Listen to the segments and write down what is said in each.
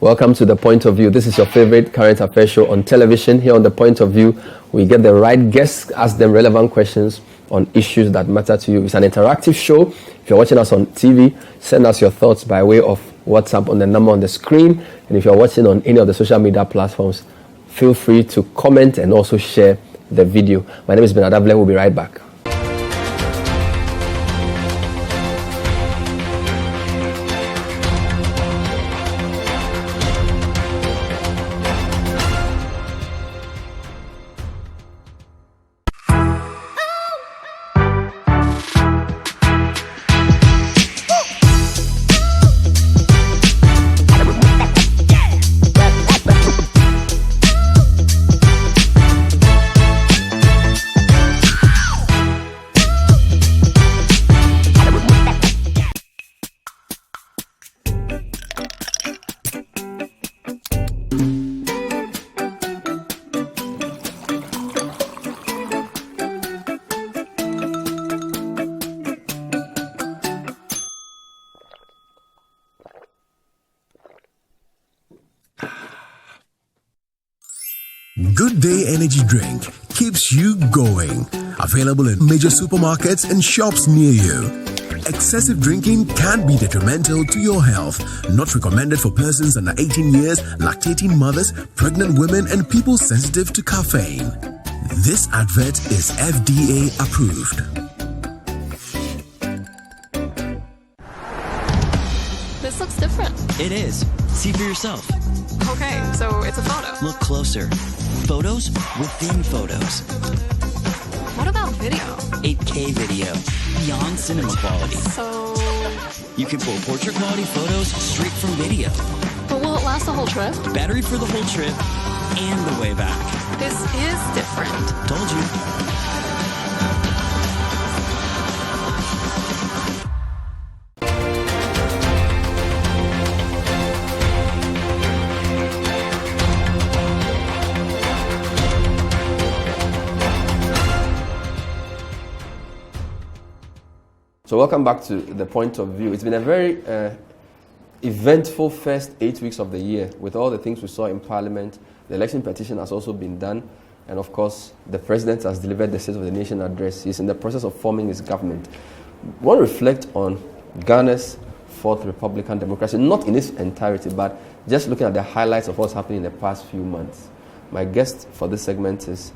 Welcome to The Point of View. This is your favorite current affairs show on television. Here on The Point of View, we get the right guests, ask them relevant questions on issues that matter to you. It's an interactive show. If you're watching us on TV, send us your thoughts by way of WhatsApp on the number on the screen. And if you're watching on any of the social media platforms, feel free to comment and also share the video. My name is Boadi. We'll be right back. Good Day Energy Drink keeps you going. Available in major supermarkets and shops near you. Excessive drinking can be detrimental to your health. Not recommended for persons under 18 years, lactating mothers, pregnant women, and people sensitive to caffeine. This advert is FDA approved. This looks different. It is. See for yourself. Okay, so it's a photo. Look closer. Photos within photos. What about video? 8K video. Beyond cinema quality. So... You can pull portrait quality photos straight from video. But will it last the whole trip? Battery for the whole trip and the way back. This is different. Told you. So welcome back to The Point of View. It's been a very eventful first 8 weeks of the year with all the things we saw in Parliament. The election petition has also been done. And of course, the President has delivered the State of the Nation address. He's in the process of forming his government. We want to reflect on Ghana's fourth Republican democracy, not in its entirety, but just looking at the highlights of what's happened in the past few months. My guest for this segment is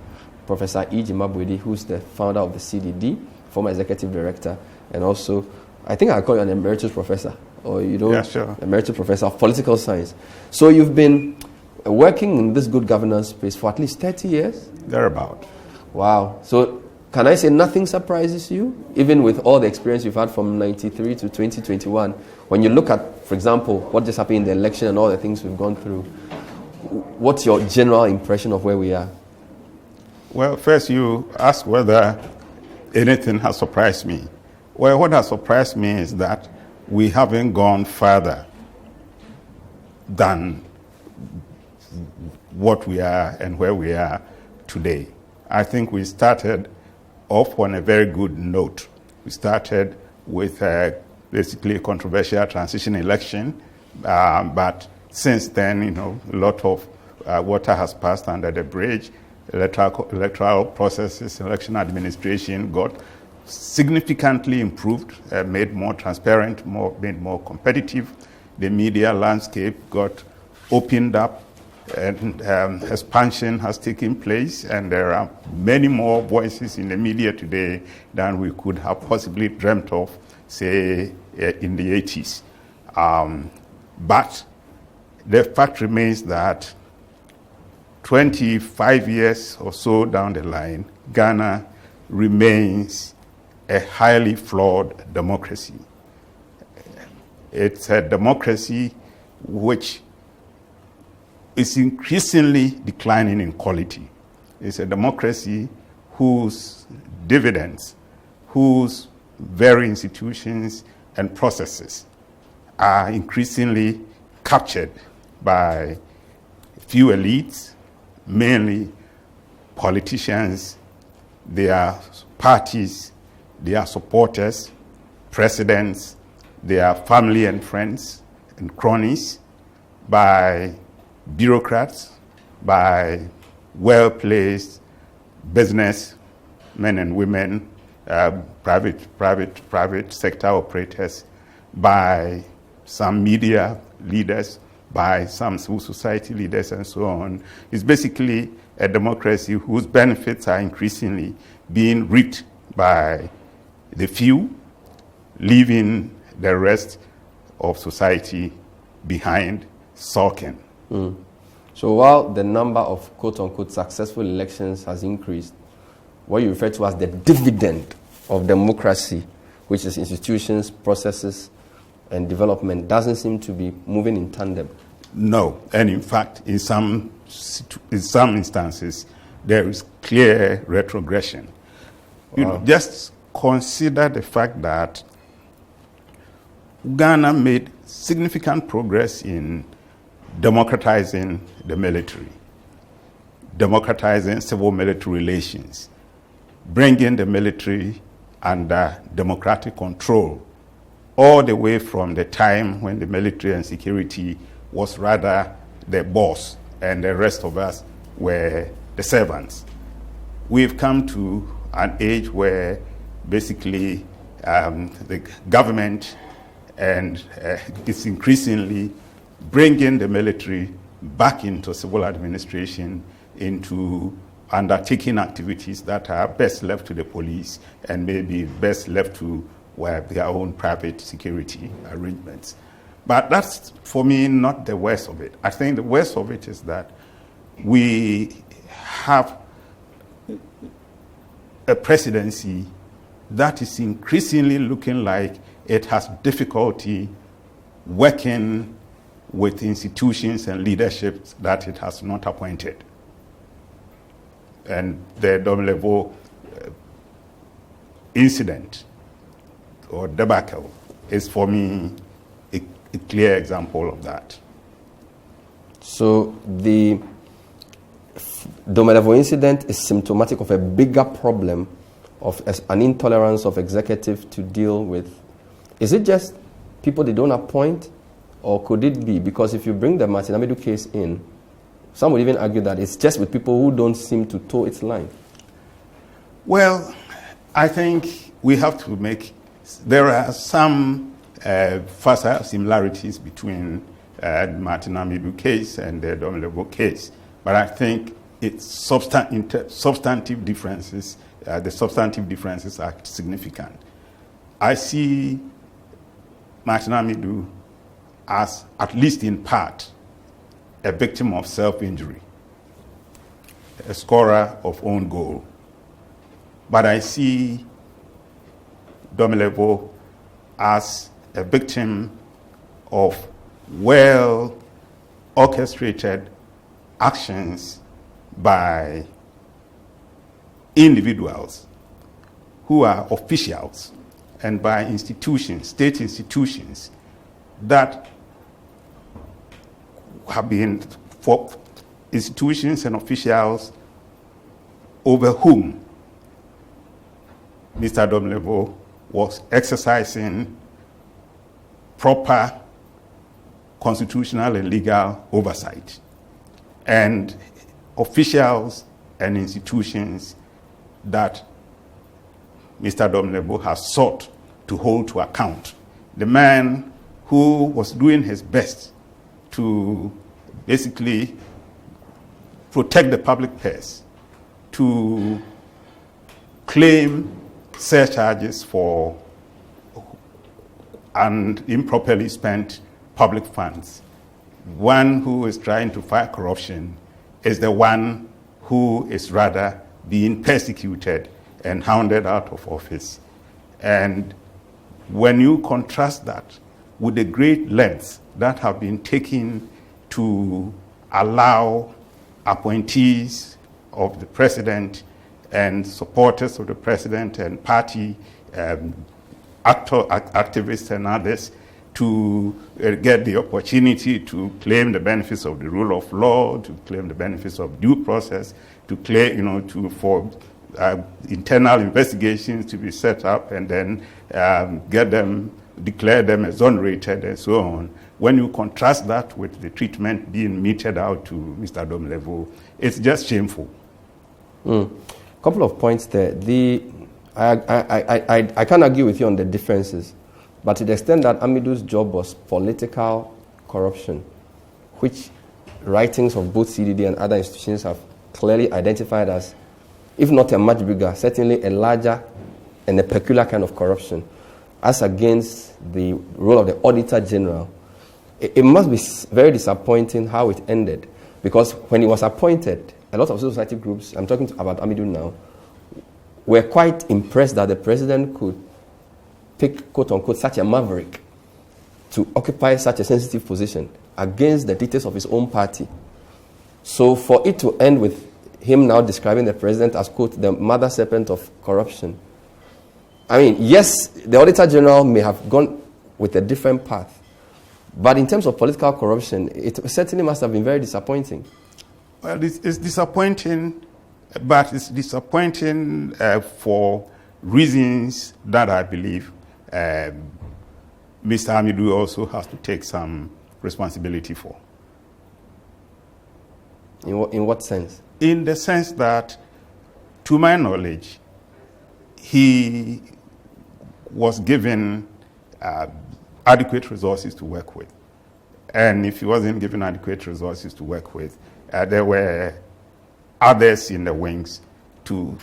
Professor Gyimah Boadi, who's the founder of the CDD, former executive director, and also, I think I'll call you an emeritus professor, or you know, yeah, sure. Emeritus professor of political science. So you've been working in this good governance space for at least 30 years? Thereabout. Wow. So can I say nothing surprises you, even with all the experience you've had from 93 to 2021? When you look at, for example, what just happened in the election and all the things we've gone through, what's your general impression of where we are? Well, first you ask whether anything has surprised me. Well, what has surprised me is that we haven't gone further than what we are and where we are today. I think we started off on a very good note. We started with basically a controversial transition election, but since then, you know, a lot of water has passed under the bridge. Electoral processes, election administration got significantly improved, made more transparent, made more competitive. The media landscape got opened up, and expansion has taken place, and there are many more voices in the media today than we could have possibly dreamt of, say, in the 80s. But the fact remains that 25 years or so down the line, Ghana remains a highly flawed democracy. It's a democracy which is increasingly declining in quality. It's a democracy whose dividends, whose very institutions and processes are increasingly captured by few elites, mainly politicians, their parties, their supporters, presidents, their family and friends and cronies, by bureaucrats, by well-placed business men and women, private sector operators, by some media leaders, by some civil society leaders, and so on. It's basically a democracy whose benefits are increasingly being reaped by the few, leaving the rest of society behind, sulking. So while the number of quote-unquote successful elections has increased, what you refer to as the dividend of democracy, which is institutions, processes, and development, doesn't seem to be moving in tandem. No, and in fact, in some instances, there is clear retrogression. You know, just consider the fact that Ghana made significant progress in democratizing the military, democratizing civil-military relations, bringing the military under democratic control, all the way from the time when the military and security was rather the boss and the rest of us were the servants. We've come to an age where basically the government and is increasingly bringing the military back into civil administration, into undertaking activities that are best left to the police and maybe best left to their own private security arrangements. But that's, for me, not the worst of it. I think the worst of it is that we have a presidency that is increasingly looking like it has difficulty working with institutions and leadership that it has not appointed. And the Domelevo incident or debacle is, for me, a clear example of that. So the Domelevo incident is symptomatic of a bigger problem of an intolerance of executive to deal with. Is it just people they don't appoint, or could it be? Because if you bring the Martin Amidu case in, some would even argue that it's just with people who don't seem to toe its line. Well, I think we have to there are some facile similarities between the Martin Amidu case and the Domelevo case, but I think it's substantive differences. The substantive differences are significant. I see Martin Amidu as, at least in part, a victim of self-injury, a scorer of own goal. But I see Domelevo as a victim of well-orchestrated actions by individuals who are officials and by institutions, state institutions, that have been for institutions and officials over whom Mr. Domelevo was exercising proper constitutional and legal oversight, and officials and institutions that Mr. Domelevo has sought to hold to account. The man who was doing his best to basically protect the public purse, to claim surcharges for and improperly spent public funds. One who is trying to fight corruption is the one who is rather being persecuted and hounded out of office. And when you contrast that with the great lengths that have been taken to allow appointees of the president and supporters of the president and party activists and others to get the opportunity to claim the benefits of the rule of law, to claim the benefits of due process, to claim, for internal investigations to be set up and then declare them exonerated and so on. when you contrast that with the treatment being meted out to Mr. Domelevo, it's just shameful. Couple of points there. I can't argue with you on the differences, but to the extent that Amidu's job was political corruption, which writings of both CDD and other institutions have clearly identified as, if not a much bigger, certainly a larger and a peculiar kind of corruption, as against the role of the Auditor General, it must be very disappointing how it ended. Because when he was appointed, a lot of society groups, I'm talking about Amidu now, were quite impressed that the president could pick, quote unquote, such a maverick to occupy such a sensitive position against the dictates of his own party. So for it to end with him now describing the president as, quote, the mother serpent of corruption. I mean, yes, the Auditor General may have gone with a different path, but in terms of political corruption, it certainly must have been very disappointing. Well, it's disappointing, but it's disappointing for reasons that I believe Mr. Amidu also has to take some responsibility for. In what sense? In the sense that, to my knowledge, he was given adequate resources to work with. And if he wasn't given adequate resources to work with, there were others in the wings to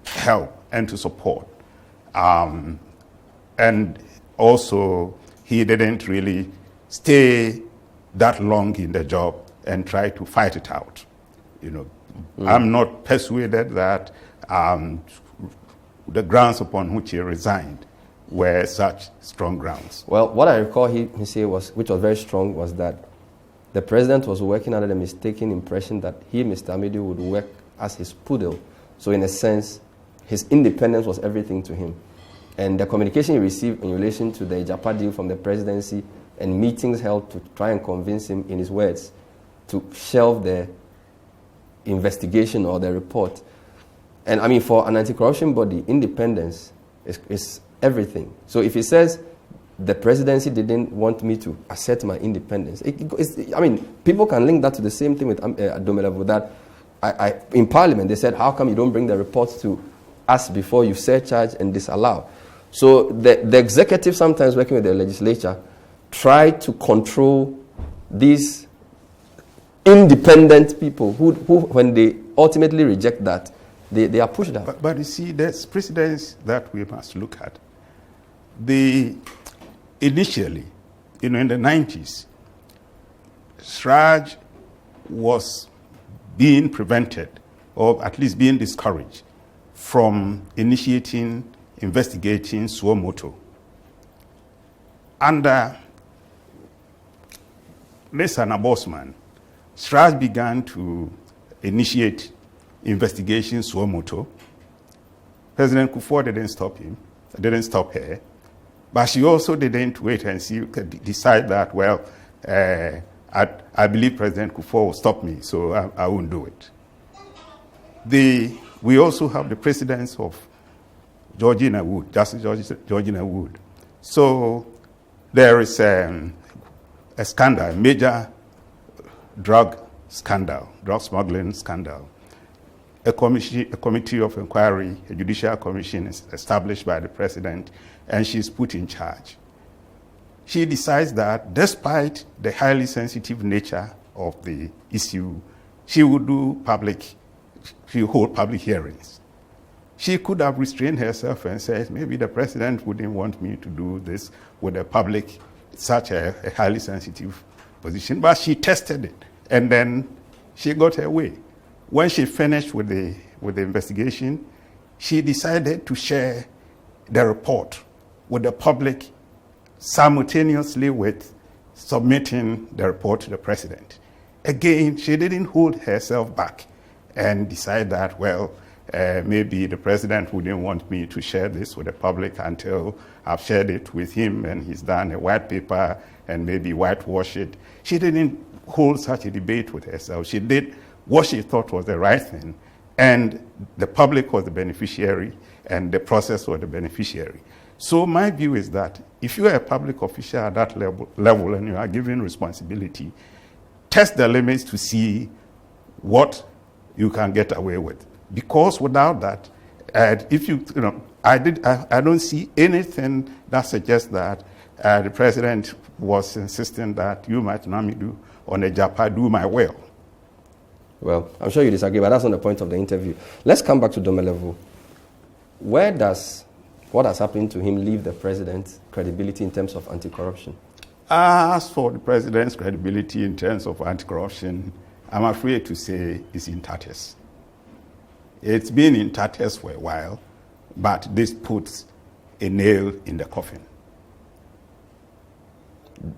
help and to support. And also, he didn't really stay that long in the job and try to fight it out. You know, I'm not persuaded that the grounds upon which he resigned were such strong grounds. Well, what I recall he said was, which was very strong, was that the president was working under the mistaken impression that he, Mr. Amidu, would work as his poodle. So in a sense, his independence was everything to him. And the communication he received in relation to the Gyimah deal from the presidency and meetings held to try and convince him, in his words, to shelve the investigation or the report. And I mean, for an anti-corruption body, independence is everything. So if he says, the presidency didn't want me to assert my independence, I mean, people can link that to the same thing with Domelevo, that in Parliament, they said, how come you don't bring the reports to us before you surcharge and disallow? So the executive, sometimes working with the legislature, try to control these independent people who when they ultimately reject that, they are pushed out. But you see, there's precedents that we must look at. Initially, in the 90s, Sraj was being prevented, or at least being discouraged, from investigating suo motu. Under Mr. Bosman, Sraj began to initiate investigations suo motu. President Kufuor didn't stop him, didn't stop her, but she also didn't wait and see, decide that, well, I believe President Kufuor will stop me, so I won't do it. We also have the precedence of Georgina Wood, Justice Georgina Wood. So there is a scandal, a major drug smuggling scandal. A committee of inquiry, a judicial commission is established by the president, and she's put in charge. She decides that despite the highly sensitive nature of the issue, she would hold public hearings. She could have restrained herself and said, maybe the president wouldn't want me to do this with the public, such a highly sensitive position, but she tested it, and then she got her way. When she finished with the investigation, she decided to share the report with the public simultaneously with submitting the report to the president. Again, she didn't hold herself back and decide that, well, maybe the president wouldn't want me to share this with the public until I've shared it with him and he's done a white paper and maybe whitewash it. She didn't hold such a debate with herself. She did what she thought was the right thing, and the public was the beneficiary and the process was the beneficiary. So my view is that if you are a public official at that level and you are given responsibility, test the limits to see what you can get away with. Because without that, I don't see anything that suggests that the president was insisting that you might not do on a Japa do my will. Well, I'm sure you disagree, but that's not the point of the interview. Let's come back to Domelevu. Where does what has happened to him leave the president's credibility in terms of anti-corruption? As for the president's credibility in terms of anti-corruption, I'm afraid to say it's in tatters. It's been in tatters for a while, but this puts a nail in the coffin.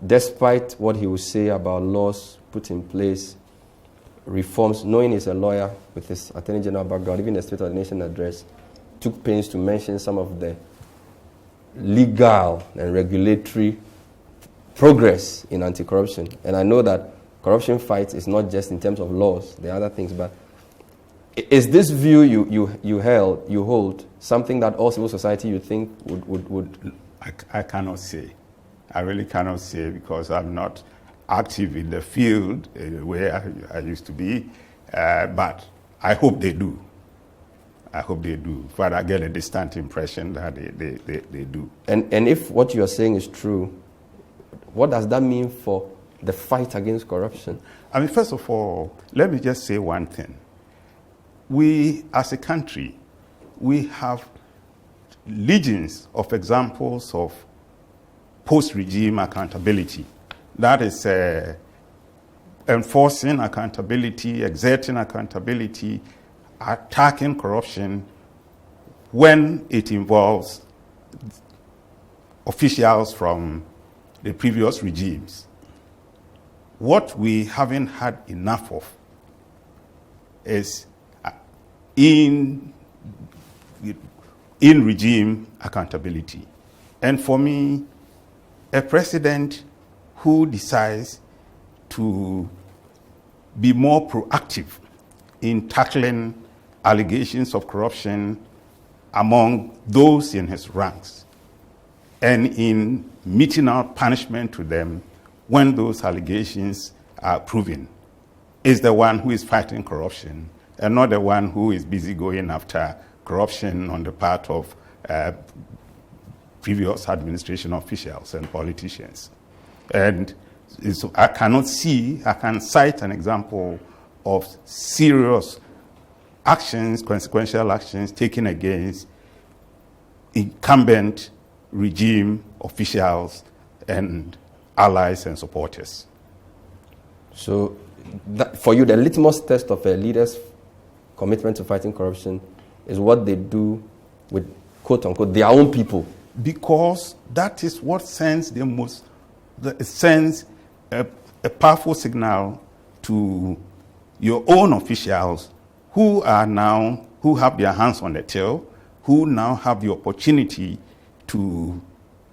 Despite what he will say about laws put in place, reforms, knowing he's a lawyer with his Attorney General background, even the State of the Nation address, took pains to mention some of the legal and regulatory progress in anti-corruption. And I know that corruption fight is not just in terms of laws, there are other things, but is this view you hold something that all civil society you think would? I cannot say. I really cannot say because I'm not active in the field where I used to be, but I hope they do. I hope they do, but I get a distant impression that they do. And if what you are saying is true, what does that mean for the fight against corruption? I mean, first of all, let me just say one thing. We, as a country, we have legions of examples of post-regime accountability. That is enforcing accountability, exerting accountability, attacking corruption when it involves officials from the previous regimes. What we haven't had enough of is in regime accountability. And for me, a president who decides to be more proactive in tackling allegations of corruption among those in his ranks and in meting out punishment to them when those allegations are proven is the one who is fighting corruption and not the one who is busy going after corruption on the part of previous administration officials and politicians. And so I can cite an example of serious actions, consequential actions taken against incumbent regime officials and allies and supporters. So for you, the litmus test of a leader's commitment to fighting corruption is what they do with, quote unquote, their own people. Because that is what sends a powerful signal to your own officials who have their hands on the till, who now have the opportunity to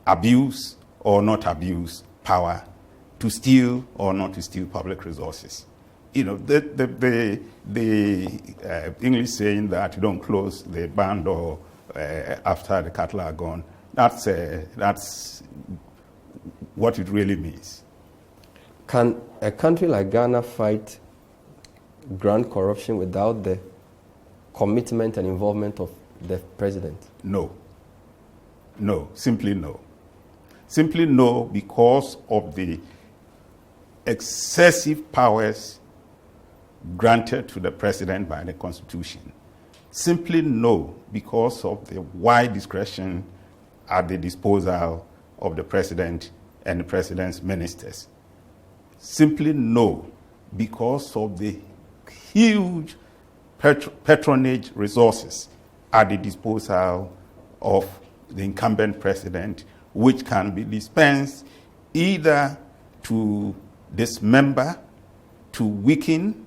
abuse or not abuse power, to steal or not to steal public resources. You know, the English saying that you don't close the barn door after the cattle are gone, that's what it really means. Can a country like Ghana fight grand corruption without the commitment and involvement of the president? No. No, simply no. Simply no, because of the excessive powers granted to the president by the Constitution. Simply no, because of the wide discretion at the disposal of the president and the president's ministers. Simply no, because of the huge patronage resources at the disposal of the incumbent president, which can be dispensed either to dismember, to weaken,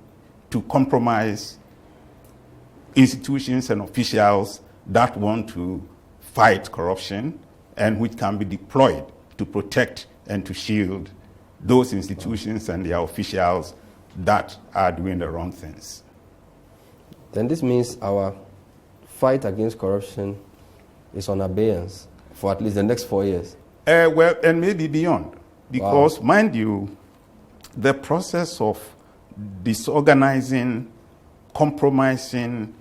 to compromise institutions and officials that want to fight corruption, and which can be deployed to protect and to shield those institutions and their officials that are doing the wrong things. Then this means our fight against corruption is on abeyance for at least the next 4 years. Well, and maybe beyond. Because, mind you, the process of disorganizing, compromising,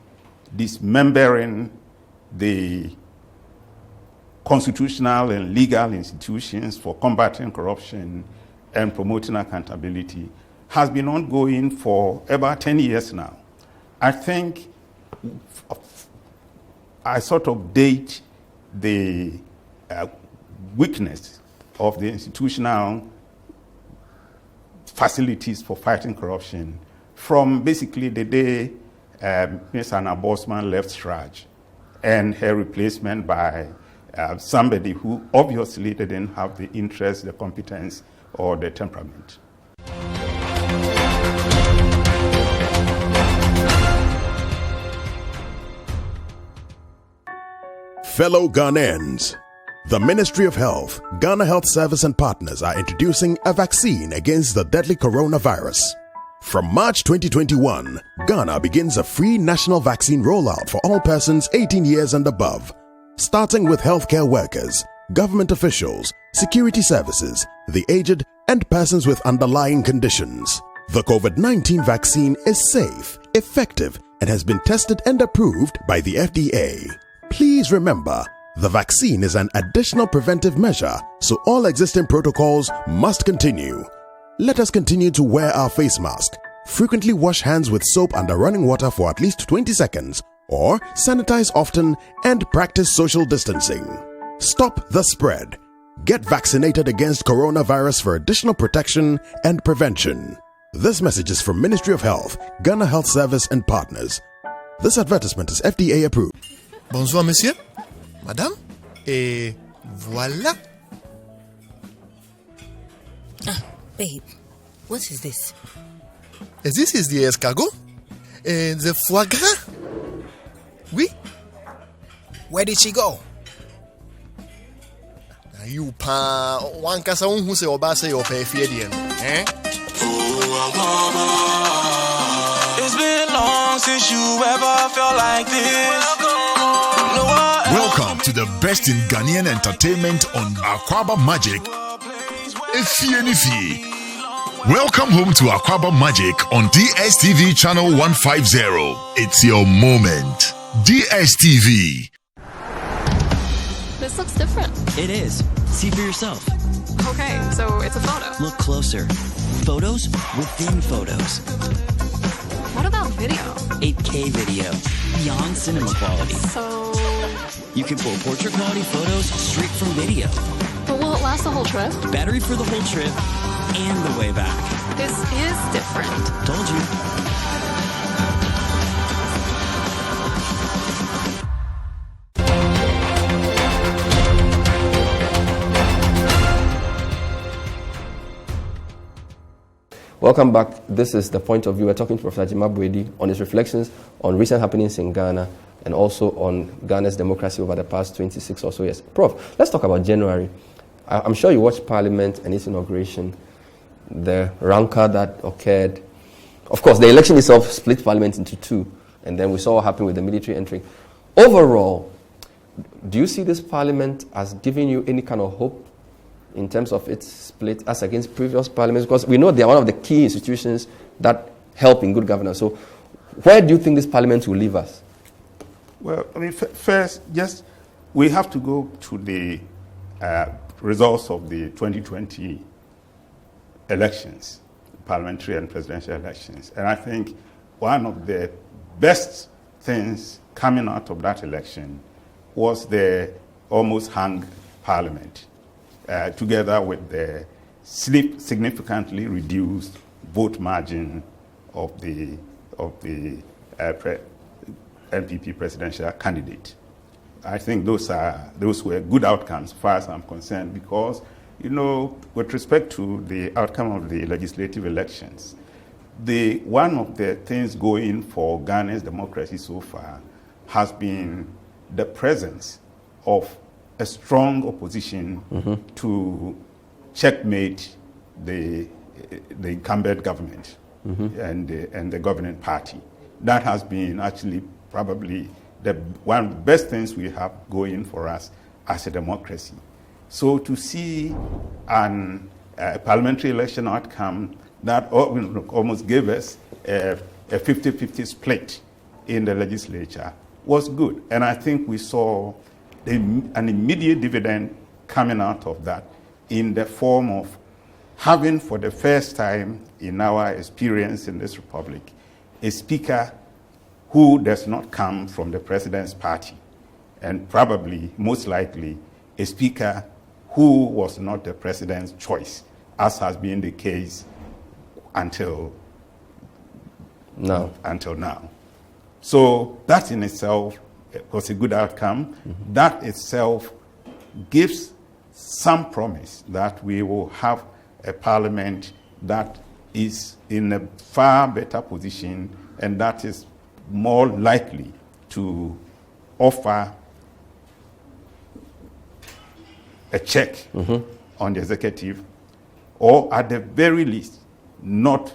dismembering the constitutional and legal institutions for combating corruption and promoting accountability has been ongoing for about 10 years now. I think I sort of date the weakness of the institutional facilities for fighting corruption from basically the day Ms. Anna Bosman left Straj and her replacement by somebody who obviously didn't have the interest, the competence, or the temperament. Fellow Ghanaians, the Ministry of Health, Ghana Health Service and partners are introducing a vaccine against the deadly coronavirus. From March 2021, Ghana begins a free national vaccine rollout for all persons 18 years and above, starting with healthcare workers, government officials, security services, the aged, and persons with underlying conditions. The COVID-19 vaccine is safe, effective, and has been tested and approved by the FDA. Please remember, the vaccine is an additional preventive measure, so all existing protocols must continue. Let us continue to wear our face mask, frequently wash hands with soap under running water for at least 20 seconds, or sanitize often and practice social distancing. Stop the spread. Get vaccinated against coronavirus for additional protection and prevention. This message is from Ministry of Health, Ghana Health Service and partners. This advertisement is FDA approved. Bonsoir, monsieur. Madame. Et voilà. Babe, what is this? This is the escargot. The foie gras. Oui. Where did she go? You pa one kasa who say oba say your pay fiedian. It's been long since you ever felt like this. Welcome to the best in Ghanaian entertainment on Akwaba Magic. Welcome home to Akwaba Magic on DSTV channel 150. It's your moment. DSTV. This looks different. It is. See for yourself. Okay, so it's a photo. Look closer. Photos within photos. What about video? 8K video. Beyond cinema quality. So... You can pull portrait quality photos straight from video. But will it last the whole trip? Battery for the whole trip and the way back. This is different. Told you. Welcome back. This is The Point of View. We're talking to Professor Gyimah Boadi on his reflections on recent happenings in Ghana and also on Ghana's democracy over the past 26 or so years. Prof, let's talk about January. I'm sure you watched Parliament and its inauguration, the rancor that occurred. Of course, the election itself split Parliament into two, and then we saw what happened with the military entering. Overall, do you see this Parliament as giving you any kind of hope in terms of its split as against previous parliaments? Because we know they are one of the key institutions that help in good governance. So where do you think this Parliament will leave us? Well, I mean, first, just we have to go to the results of the 2020 elections, parliamentary and presidential elections. And I think one of the best things coming out of that election was the almost hung Parliament, together with the significantly reduced vote margin of the NPP presidential candidate. I think those were good outcomes, as far as I'm concerned, because, you know, with respect to the outcome of the legislative elections, one of the things going for Ghana's democracy so far has been the presence of a strong opposition to checkmate the incumbent government and the governing party. That has been actually probably one of the best things we have going for us as a democracy. So to see an parliamentary election outcome that almost gave us a 50-50 split in the legislature was good. And I think we saw an immediate dividend coming out of that in the form of having, for the first time in our experience in this republic, a speaker who does not come from the president's party, and probably, most likely, a speaker who was not the president's choice, as has been the case until now. So that in itself was a good outcome. Mm-hmm. That itself gives some promise that we will have a parliament that is in a far better position and that is more likely to offer a check on the executive, or at the very least, not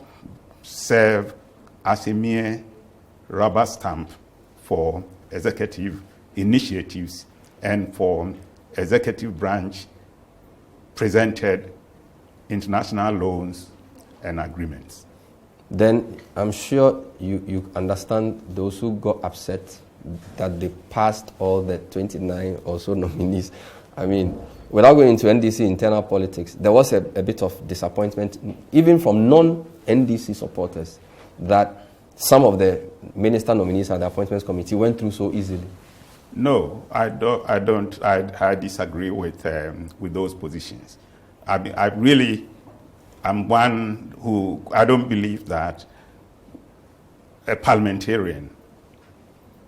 serve as a mere rubber stamp for executive initiatives and for executive branch presented international loans and agreements. Then I'm sure you understand those who got upset that they passed all the 29 or so nominees. I mean, without going into NDC internal politics, there was a bit of disappointment, even from non-NDC supporters, that some of the minister nominees at the appointments committee went through so easily. No, I don't. I disagree with those positions. I really am one who I don't believe that a parliamentarian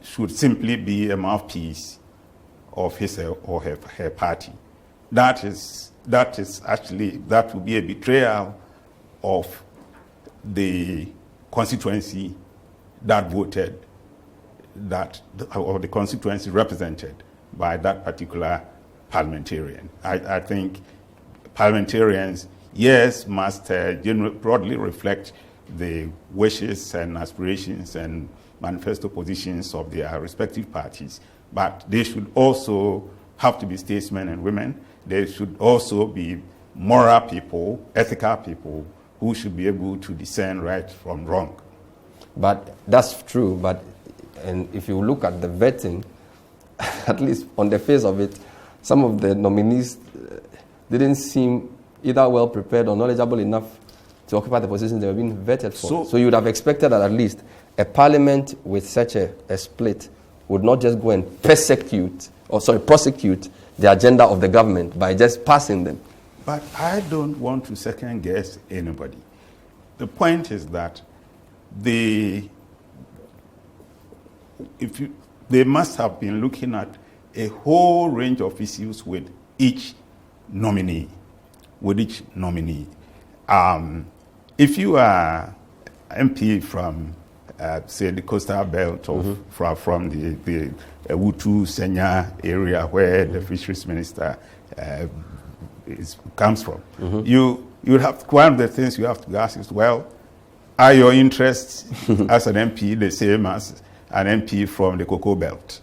should simply be a mouthpiece of his or her party. That would be a betrayal of the constituency that voted, or the constituency represented by that particular parliamentarian. I think parliamentarians, yes, must broadly reflect the wishes and aspirations and manifesto positions of their respective parties, but they should also have to be statesmen and women. They should also be moral people, ethical people, who should be able to discern right from wrong. But that's true, and if you look at the vetting, at least on the face of it, some of the nominees didn't seem either well prepared or knowledgeable enough to occupy the positions they were being vetted for. So you would have expected that at least a parliament with such a split would not just go and prosecute the agenda of the government by just passing them. But I don't want to second guess anybody. The point is that they must have been looking at a whole range of issues with each nominee. If you are MP from, say, the coastal belt of from the Wutu Senya area where the fisheries minister comes from, you have, one of the things you have to ask is, well, are your interests as an MP the same as an MP from the cocoa belt?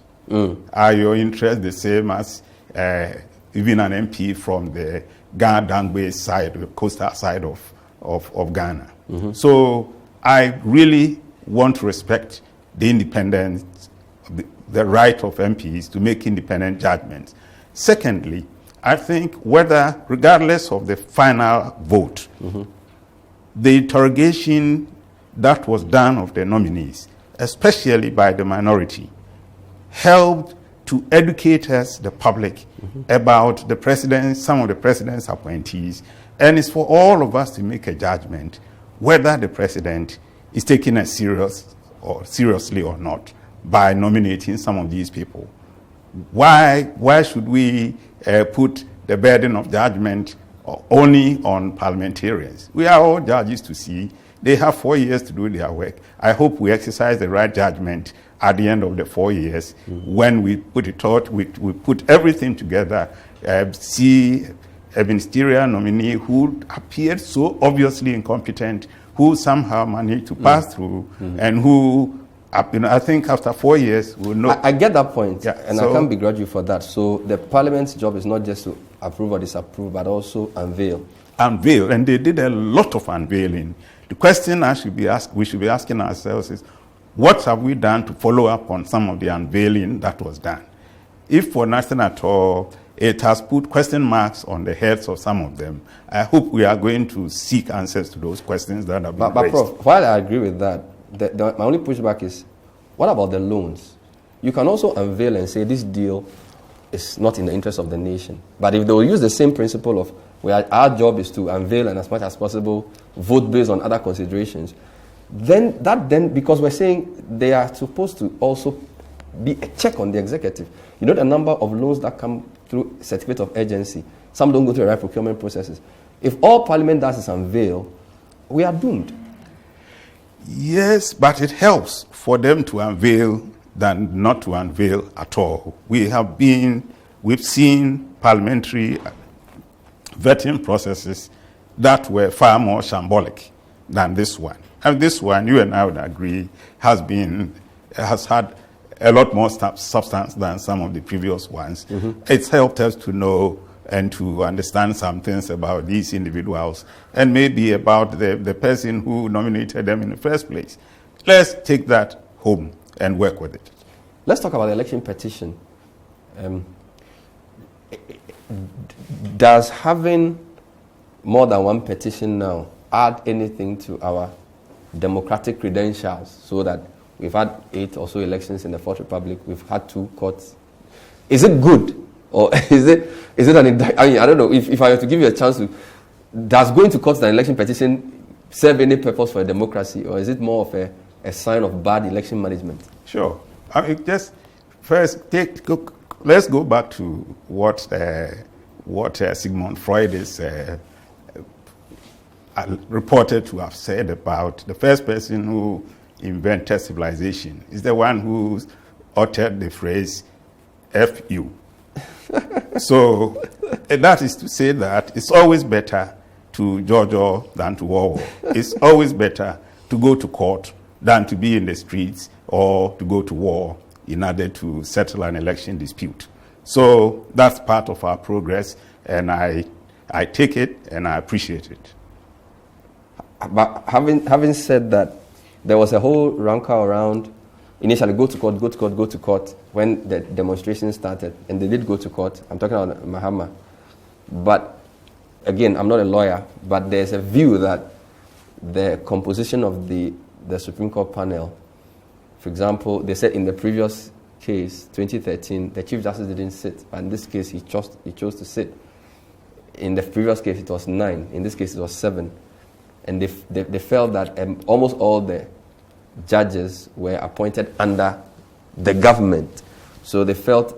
Are your interests the same as even an MP from the Ghana Dangbe side, the coastal side of Ghana? So I really want to respect the independence, the right of MPs to make independent judgments. Secondly, I think regardless of the final vote, the interrogation that was done of the nominees, especially by the minority, helped to educate us, the public, about the president, some of the president's appointees, and it's for all of us to make a judgment whether the president is taking us seriously or not by nominating some of these people. Why should we put the burden of judgment only on parliamentarians? We are all judges to see. They have 4 years to do their work. I hope we exercise the right judgment at the end of the 4 years when we put it out, we put everything together, see a ministerial nominee who appeared so obviously incompetent, who somehow managed to pass through, and who I think after 4 years, we'll know. I get that point, Yeah, and I can't begrudge you for that. So the Parliament's job is not just to approve or disapprove, but also unveil. Unveil, and they did a lot of unveiling. The question we should be asking ourselves is, what have we done to follow up on some of the unveiling that was done? If for nothing at all, it has put question marks on the heads of some of them. I hope we are going to seek answers to those questions that have been raised. But Prof, while I agree with that, my only pushback is, what about the loans? You can also unveil and say this deal is not in the interest of the nation. But if they will use the same principle of our job is to unveil and as much as possible vote based on other considerations, then because we're saying they are supposed to also be a check on the executive. You know the number of loans that come through certificate of urgency. Some don't go through the right procurement processes. If all Parliament does is unveil, we are doomed. Yes, but it helps for them to unveil than not to unveil at all. We've seen parliamentary vetting processes that were far more shambolic than this one. And this one, you and I would agree, has had a lot more substance than some of the previous ones. Mm-hmm. It's helped us to know and to understand some things about these individuals and maybe about the person who nominated them in the first place. Let's take that home and work with it. Let's talk about the election petition. Does having more than one petition now add anything to our democratic credentials, so that we've had 8 or so elections in the Fourth Republic, we've had 2 courts? Is it good? Or is it I don't know, if I were to give you a chance to, does going to court an election petition serve any purpose for a democracy, or is it more of a sign of bad election management? Sure. Just first, let's go back to what Sigmund Freud is reported to have said about the first person who invented civilization. Is the one who uttered the phrase "F you." So that is to say that it's always better to judge than to war. It's always better to go to court than to be in the streets or to go to war in order to settle an election dispute. So that's part of our progress, and I take it and I appreciate it. But having said that, there was a whole rancor around initially go to court when the demonstration started, and they did go to court. I'm talking about Mahama. But again, I'm not a lawyer, but there's a view that the composition of the Supreme Court panel, for example, they said in the previous case, 2013, the Chief Justice didn't sit, but in this case, he chose to sit. In the previous case, it was 9. In this case, it was 7. And they felt that almost all the judges were appointed under the government. So they felt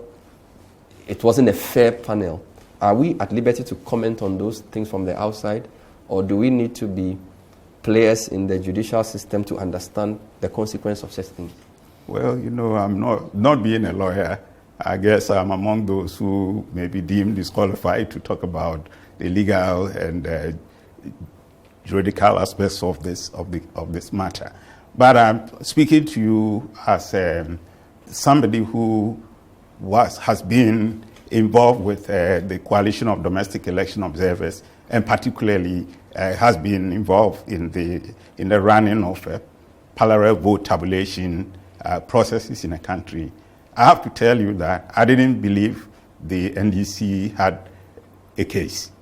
it wasn't a fair panel. Are we at liberty to comment on those things from the outside, or do we need to be players in the judicial system to understand the consequence of such things? Well, I'm not being a lawyer. I guess I'm among those who may be deemed disqualified to talk about the legal and juridical aspects of this matter. But I'm speaking to you as somebody who has been involved with the Coalition of Domestic Election Observers, and particularly has been involved in the running of parallel vote tabulation processes in a country. I have to tell you that I didn't believe the NDC had a case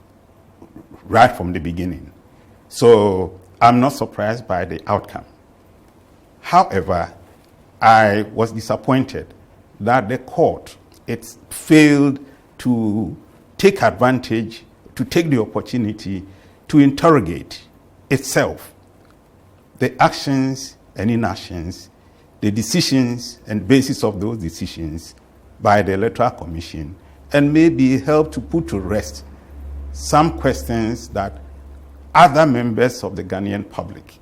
right from the beginning. So I'm not surprised by the outcome. However, I was disappointed that the court, it failed to take advantage, to take the opportunity to interrogate itself the actions and inactions, the decisions and basis of those decisions by the Electoral Commission, and maybe help to put to rest some questions that other members of the Ghanaian public,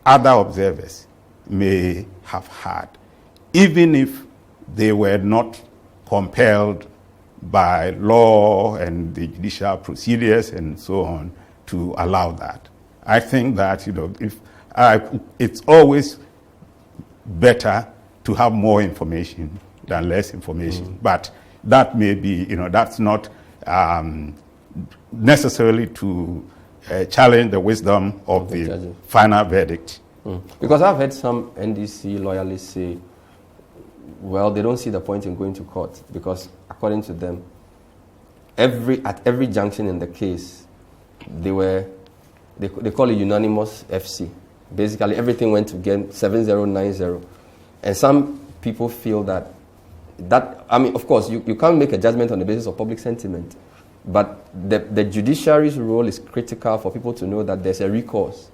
other observers, may have had, even if they were not compelled by law and the judicial procedures and so on to allow that. I think that it's always better to have more information than less information. But that may be, that's not necessarily to challenge the wisdom of the final verdict. Because I've heard some NDC loyalists say, well, they don't see the point in going to court because, according to them, at every junction in the case, they call it unanimous FC. Basically, everything went to get 7090. And some people feel that, of course, you can't make a judgment on the basis of public sentiment, but the judiciary's role is critical for people to know that there's a recourse.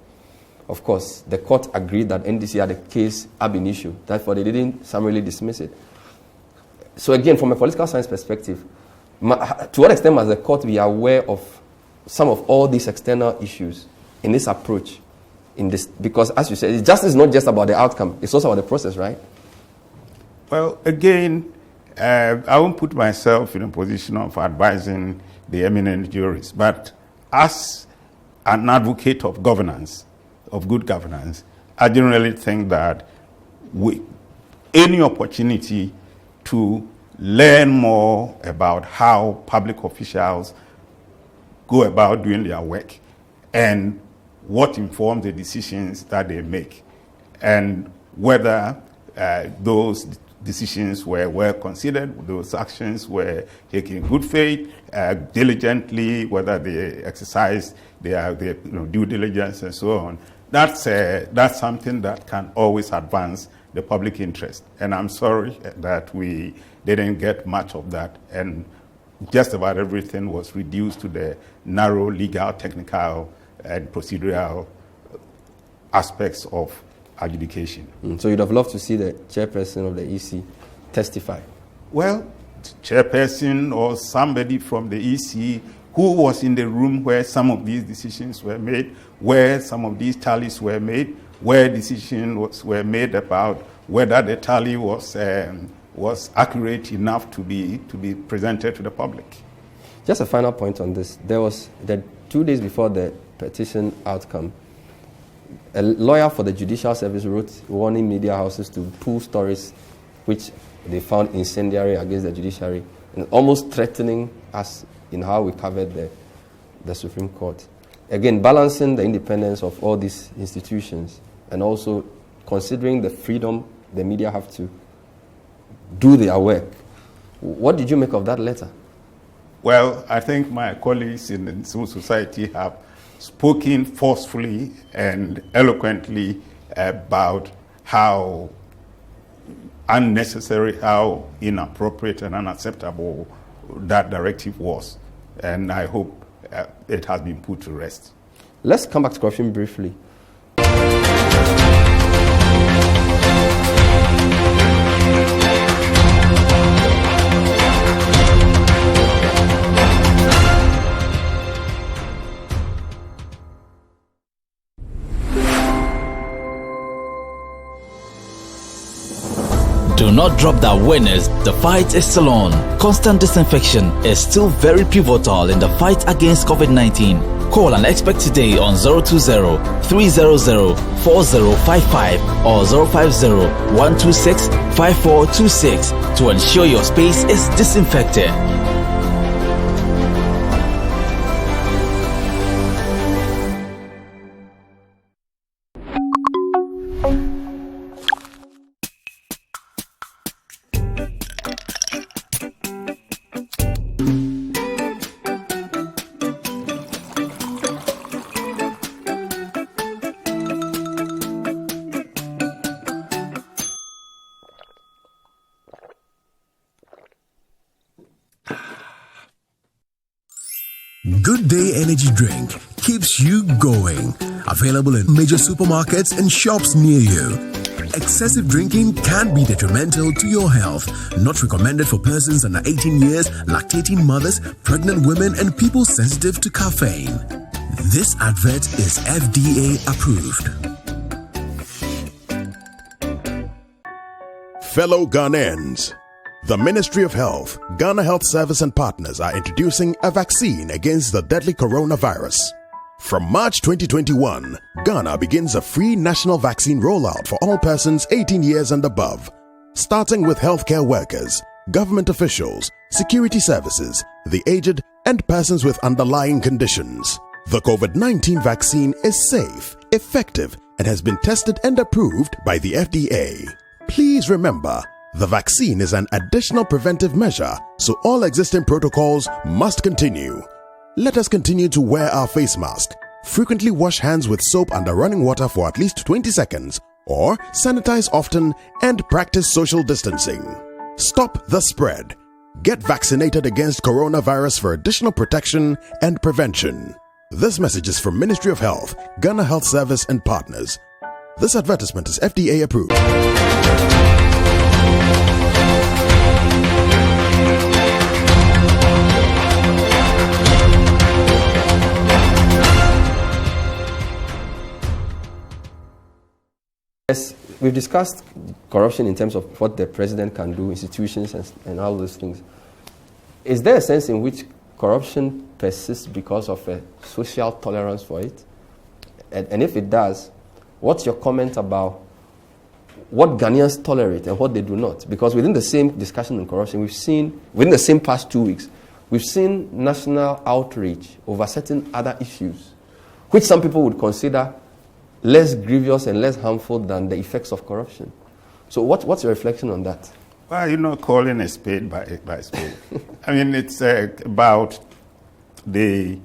Of course, the court agreed that NDC had a case ab initio. Therefore, they didn't summarily dismiss it. So again, from a political science perspective, to what extent must the court be aware of some of all these external issues in this approach? Because, as you said, justice is not just about the outcome; it's also about the process, right? Well, again, I won't put myself in a position of advising the eminent jurists, but as an advocate of governance, of good governance, I generally think that any opportunity to learn more about how public officials go about doing their work and what informs the decisions that they make, and whether those decisions were well considered, those actions were taken in good faith, diligently, whether they exercised their due diligence and so on. That's something that can always advance the public interest. And I'm sorry that we didn't get much of that. And just about everything was reduced to the narrow legal, technical, and procedural aspects of adjudication. So you'd have loved to see the chairperson of the EC testify? Well, chairperson or somebody from the EC who was in the room where some of these decisions were made, where some of these tallies were made, where decisions were made about whether the tally was accurate enough to be presented to the public. Just a final point on this. There was 2 days before the petition outcome, a lawyer for the Judicial Service wrote warning media houses to pull stories which they found incendiary against the judiciary and almost threatening us in how we covered the Supreme Court. Again, balancing the independence of all these institutions and also considering the freedom the media have to do their work. What did you make of that letter? Well, I think my colleagues in civil society have spoken forcefully and eloquently about how unnecessary, how inappropriate and unacceptable that directive was. And I hope it has been put to rest. Let's come back to corruption briefly. Do not drop that winners. The fight is still on. Constant disinfection is still very pivotal in the fight against COVID-19. Call an expert today on 020-300-4055 or 050-126-5426 to ensure your space is disinfected. Good Day Energy Drink keeps you going. Available in major supermarkets and shops near you. Excessive drinking can be detrimental to your health. Not recommended for persons under 18 years, lactating mothers, pregnant women, and people sensitive to caffeine. This advert is FDA approved. Fellow Ghanaians, the Ministry of Health, Ghana Health Service and partners are introducing a vaccine against the deadly coronavirus. From March 2021, Ghana begins a free national vaccine rollout for all persons 18 years and above, starting with healthcare workers, government officials, security services, the aged, and persons with underlying conditions. The COVID-19 vaccine is safe, effective, and has been tested and approved by the FDA. Please remember, the vaccine is an additional preventive measure, so all existing protocols must continue. Let us continue to wear our face mask, frequently wash hands with soap under running water for at least 20 seconds, or sanitize often and practice social distancing. Stop the spread. Get vaccinated against coronavirus for additional protection and prevention. This message is from Ministry of Health, Ghana Health Service and partners. This advertisement is FDA approved. Yes, we've discussed corruption in terms of what the president can do, institutions, and all those things. Is there a sense in which corruption persists because of a social tolerance for it? And if it does, what's your comment about what Ghanaians tolerate and what they do not? Because within the same discussion on corruption, we've seen, within the same past 2 weeks, we've seen national outrage over certain other issues, which some people would consider less grievous and less harmful than the effects of corruption. So what's your reflection on that? Well, calling a spade by spade. I mean, it's about the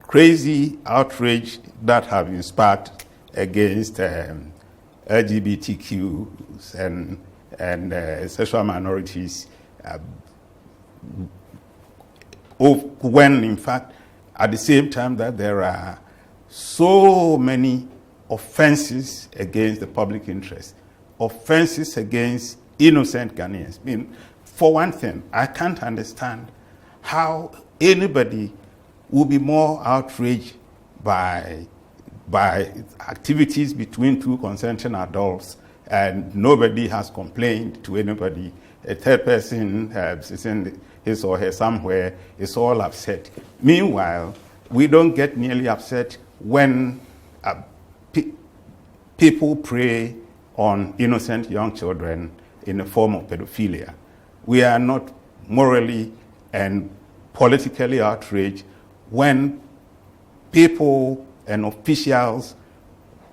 crazy outrage that have been sparked against LGBTQs and sexual minorities when, in fact, at the same time that there are so many offenses against the public interest, offenses against innocent Ghanaians. I mean, for one thing, I can't understand how anybody would be more outraged by activities between two consenting adults and nobody has complained to anybody. A third person is in his or her somewhere, is all upset. Meanwhile, we don't get nearly upset when people prey on innocent young children in the form of pedophilia. We are not morally and politically outraged when people and officials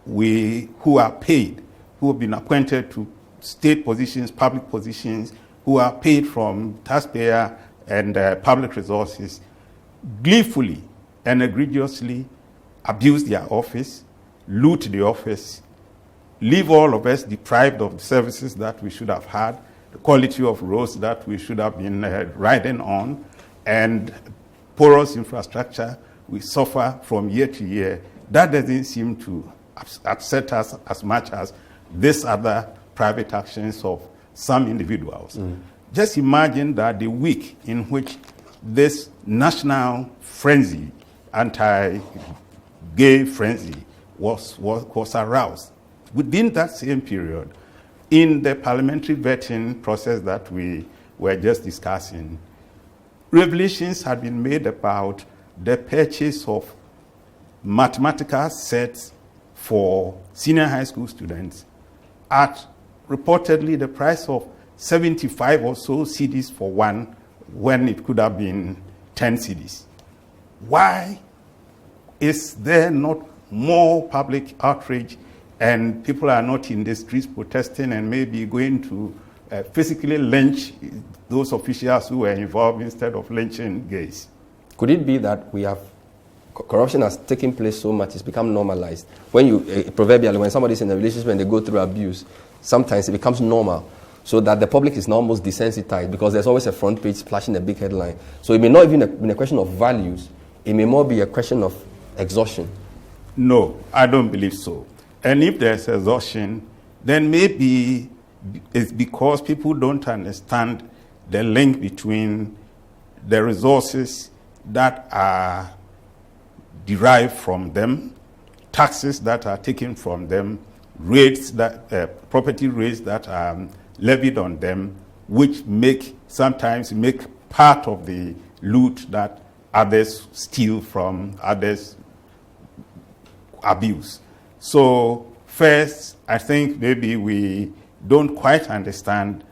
who are paid, who have been appointed to state positions, public positions, who are paid from taxpayer and public resources, gleefully and egregiously abuse their office, loot the office, leave all of us deprived of the services that we should have had, the quality of roads that we should have been riding on, and porous infrastructure we suffer from year to year. That doesn't seem to upset us as much as these other private actions of some individuals. Just imagine that the week in which this national frenzy, anti-gay frenzy, was aroused. Within that same period, in the parliamentary vetting process that we were just discussing, revelations had been made about the purchase of mathematical sets for senior high school students at reportedly the price of 75 or so cedis for one, when it could have been 10 cedis. Why is there not more public outrage and people are not in the streets protesting and maybe going to physically lynch those officials who were involved instead of lynching gays? Could it be that corruption has taken place so much, it's become normalized? When you, proverbially, when somebody's in a relationship and they go through abuse, sometimes it becomes normal, so that the public is now almost desensitized because there's always a front page splashing a big headline. So it may not even be a question of values, it may more be a question of exhaustion. No, I don't believe so. And if there's exhaustion, then maybe it's because people don't understand the link between the resources that are derived from them, taxes that are taken from them, rates that property rates that are levied on them, which sometimes make part of the loot that others steal from, others abuse. So first, I think maybe we don't quite understand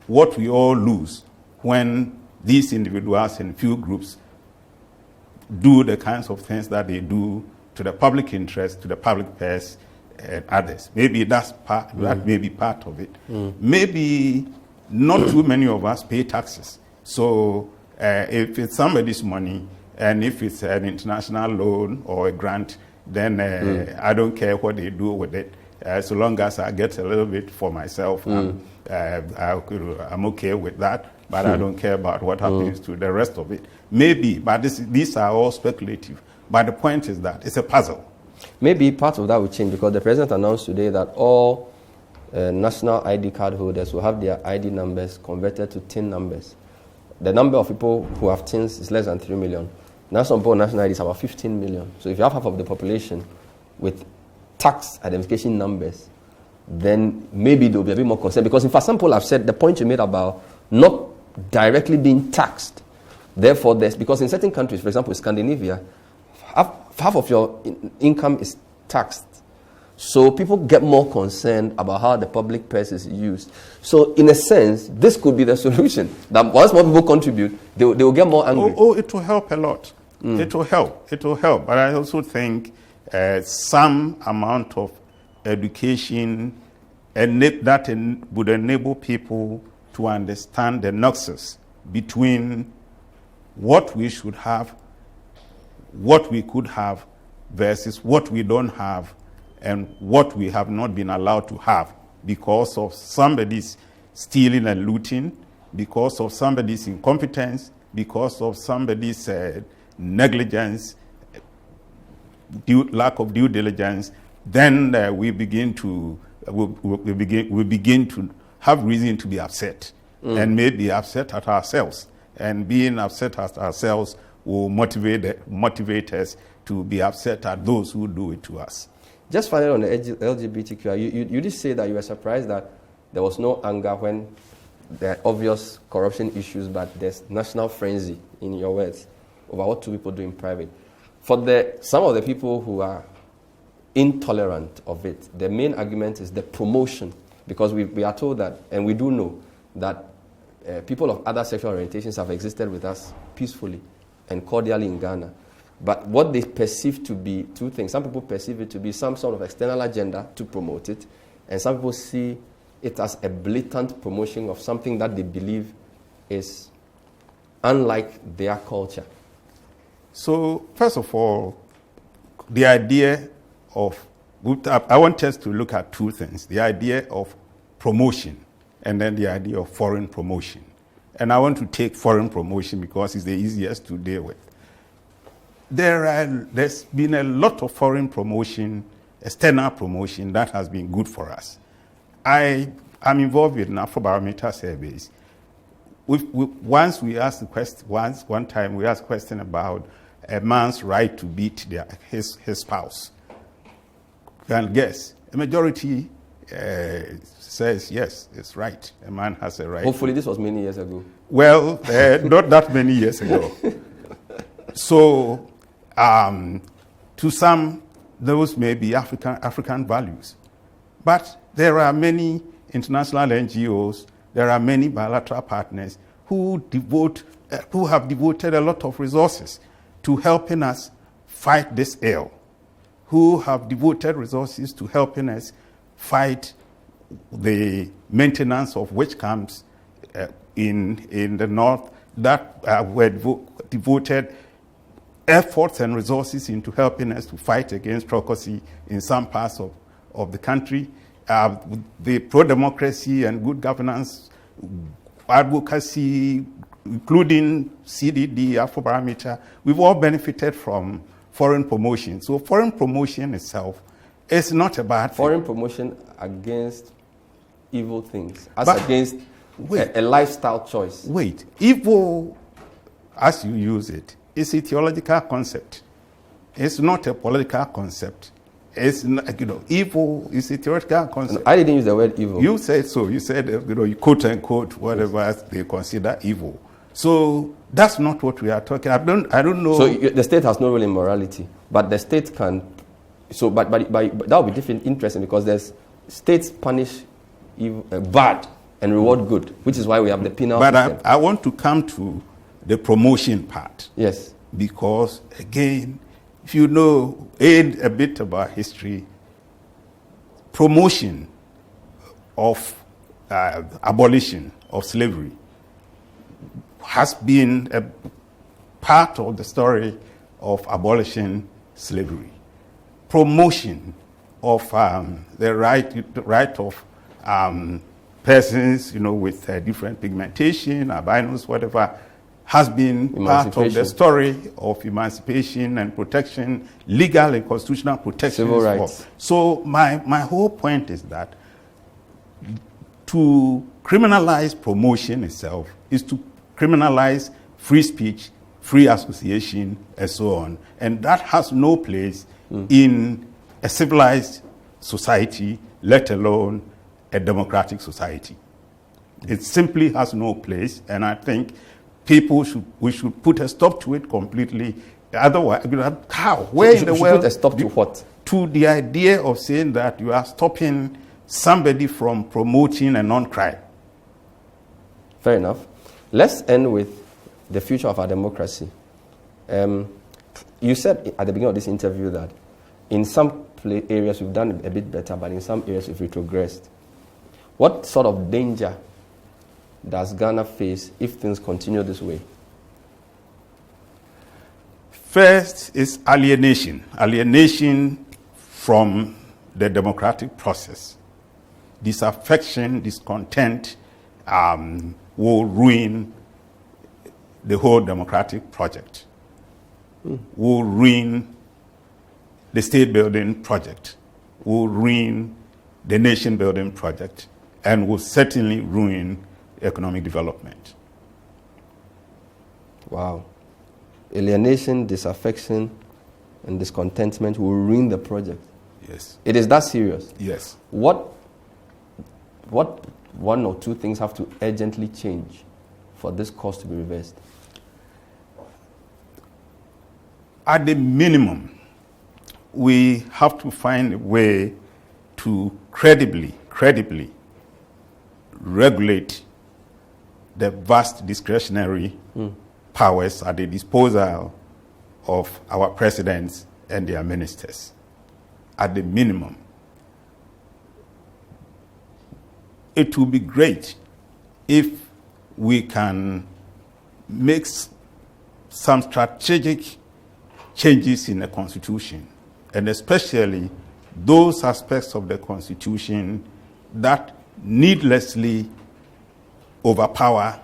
what we all lose when these individuals and few groups do the kinds of things that they do to the public interest, to the public purse, and others. Maybe that may be part of it. Maybe not too many of us pay taxes. So if it's somebody's money, and if it's an international loan or a grant, then I don't care what they do with it. So long as I get a little bit for myself, I'm okay with that. But I don't care about what happens to the rest of it. Maybe, but these are all speculative. But the point is that it's a puzzle. Maybe part of that will change because the president announced today that all national ID card holders will have their ID numbers converted to TIN numbers. The number of people who have TINs is less than 3 million. National ID is about 15 million. So if you have half of the population with tax identification numbers, then maybe there will be a bit more concern. Because, for example, I've said the point you made about not directly being taxed. Therefore, because in certain countries, for example, Scandinavia, half of your income is taxed. So people get more concerned about how the public purse is used. So in a sense, this could be the solution. That once more people contribute, they will get more angry. It will help a lot. It will help. It will help. But I also think some amount of education that would enable people to understand the nexus between what we should have, what we could have, versus what we don't have, and what we have not been allowed to have because of somebody's stealing and looting, because of somebody's incompetence, because of somebody's negligence, lack of due diligence. Then we begin to have reason to be upset, and maybe upset at ourselves. And being upset at ourselves will motivate us to be upset at those who do it to us. Just finally on the LGBTQI, you did say that you were surprised that there was no anger when there are obvious corruption issues, but there's national frenzy, in your words, over what two people do in private. For some of the people who are intolerant of it, the main argument is the promotion, because we are told that, and we do know, that people of other sexual orientations have existed with us peacefully and cordially in Ghana. But what they perceive to be two things. Some people perceive it to be some sort of external agenda to promote it, and some people see it as a blatant promotion of something that they believe is unlike their culture. So, first of all, the idea of, I want us to look at two things. The idea of promotion and then the idea of foreign promotion. And I want to take foreign promotion because it's the easiest to deal with. There's been a lot of foreign promotion, external promotion that has been good for us. I am involved with Afrobarometer surveys. One time we asked a question about a man's right to beat his spouse. You can guess, a majority says yes, it's right. A man has a right. Hopefully this was many years ago. Well, not that many years ago. So, to some, those may be African values. But there are many international NGOs, there are many bilateral partners who have devoted a lot of resources to helping us fight this ill, who have devoted resources to helping us fight the maintenance of witch camps in the north, that were devoted efforts and resources into helping us to fight against truculence in some parts of the country. The pro-democracy and good governance advocacy, including CDD, Afrobarometer, we've all benefited from foreign promotion. So foreign promotion itself is not a bad thing. Foreign promotion against evil things, against a lifestyle choice. Wait, evil, as you use it, is a theological concept. It's not a political concept. It's not, evil is a theoretical concept. No, I didn't use the word evil. You said so. You said, you quote unquote whatever they consider evil. So that's not what we are talking. I don't know. So the state has no role in morality, but the state can So, but that would be different, interesting, because there's states punish bad and reward good, which is why we have the penal system. But I want to come to the promotion part. Yes. Because, again, if you know a bit about history, promotion of abolition of slavery has been a part of the story of abolishing slavery. Promotion of the right of persons, with different pigmentation, albinos, whatever, has been part of the story of emancipation and protection, legal and constitutional protection. Civil rights. So my whole point is that to criminalize promotion itself is to criminalize free speech, free association, and so on. And that has no place in a civilized society, let alone a democratic society. It simply has no place, and I think we should put a stop to it completely. Otherwise, how? Where in the world? Put a stop to what? To the idea of saying that you are stopping somebody from promoting a non-crime. Fair enough. Let's end with the future of our democracy. You said at the beginning of this interview that in some areas we've done a bit better, but in some areas we've retrogressed. What sort of danger does Ghana face if things continue this way? First is alienation. Alienation from the democratic process. Disaffection, discontent will ruin the whole democratic project, will ruin the state-building project, will ruin the nation-building project, and will certainly ruin economic development. Wow. Alienation, disaffection, and discontentment will ruin the project. Yes. It is that serious? Yes. What one or two things have to urgently change for this course to be reversed? At the minimum, we have to find a way to credibly regulate the vast discretionary powers at the disposal of our presidents and their ministers. At the minimum. It would be great if we can make some strategic changes in the Constitution, and especially those aspects of the Constitution that needlessly overpower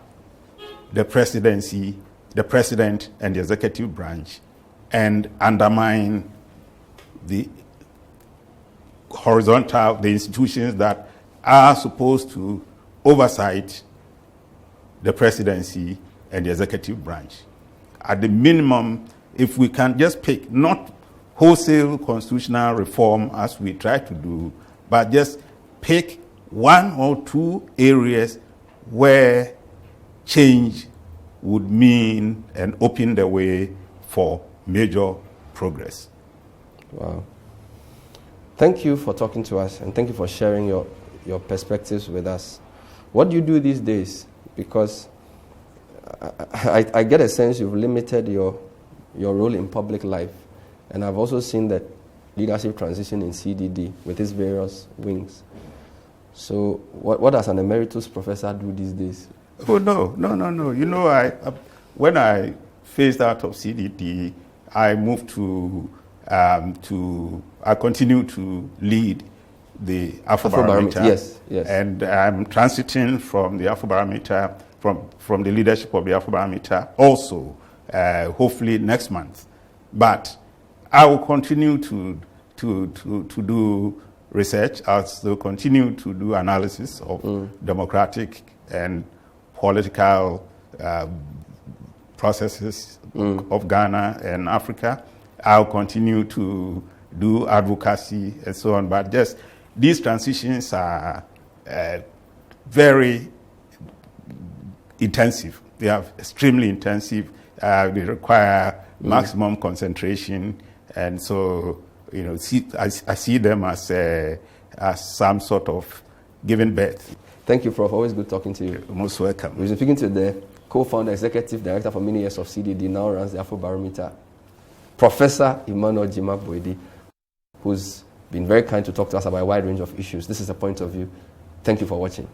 the presidency, the president, and the executive branch, and undermine the institutions that are supposed to oversight the presidency and the executive branch. At the minimum, if we can just pick, not wholesale constitutional reform as we try to do, but just pick one or two areas where change would mean and open the way for major progress. Wow. Thank you for talking to us, and thank you for sharing your perspectives with us. What do you do these days? Because I get a sense you've limited your role in public life, and I've also seen that leadership transition in CDD with its various wings. So what does an emeritus professor do these days? Oh, no. You know, when I phased out of CDD, I moved I continue to lead the Afrobarometer. Yes. And I'm transiting from the Afrobarometer, from the leadership of the Afrobarometer also, hopefully next month. But I will continue to do research. I'll still continue to do analysis of democratic and political processes of Ghana and Africa. I'll continue to do advocacy and so on. But just these transitions are very intensive. They are extremely intensive. They require maximum concentration. And so I see them as some sort of giving birth. Thank you, Prof. Always good talking to you. You're most welcome. We've been speaking to the co-founder, executive director for many years of CDD, now runs the Afrobarometer, Professor Emmanuel Gyimah Boadi, who's been very kind to talk to us about a wide range of issues. This is a point of view. Thank you for watching.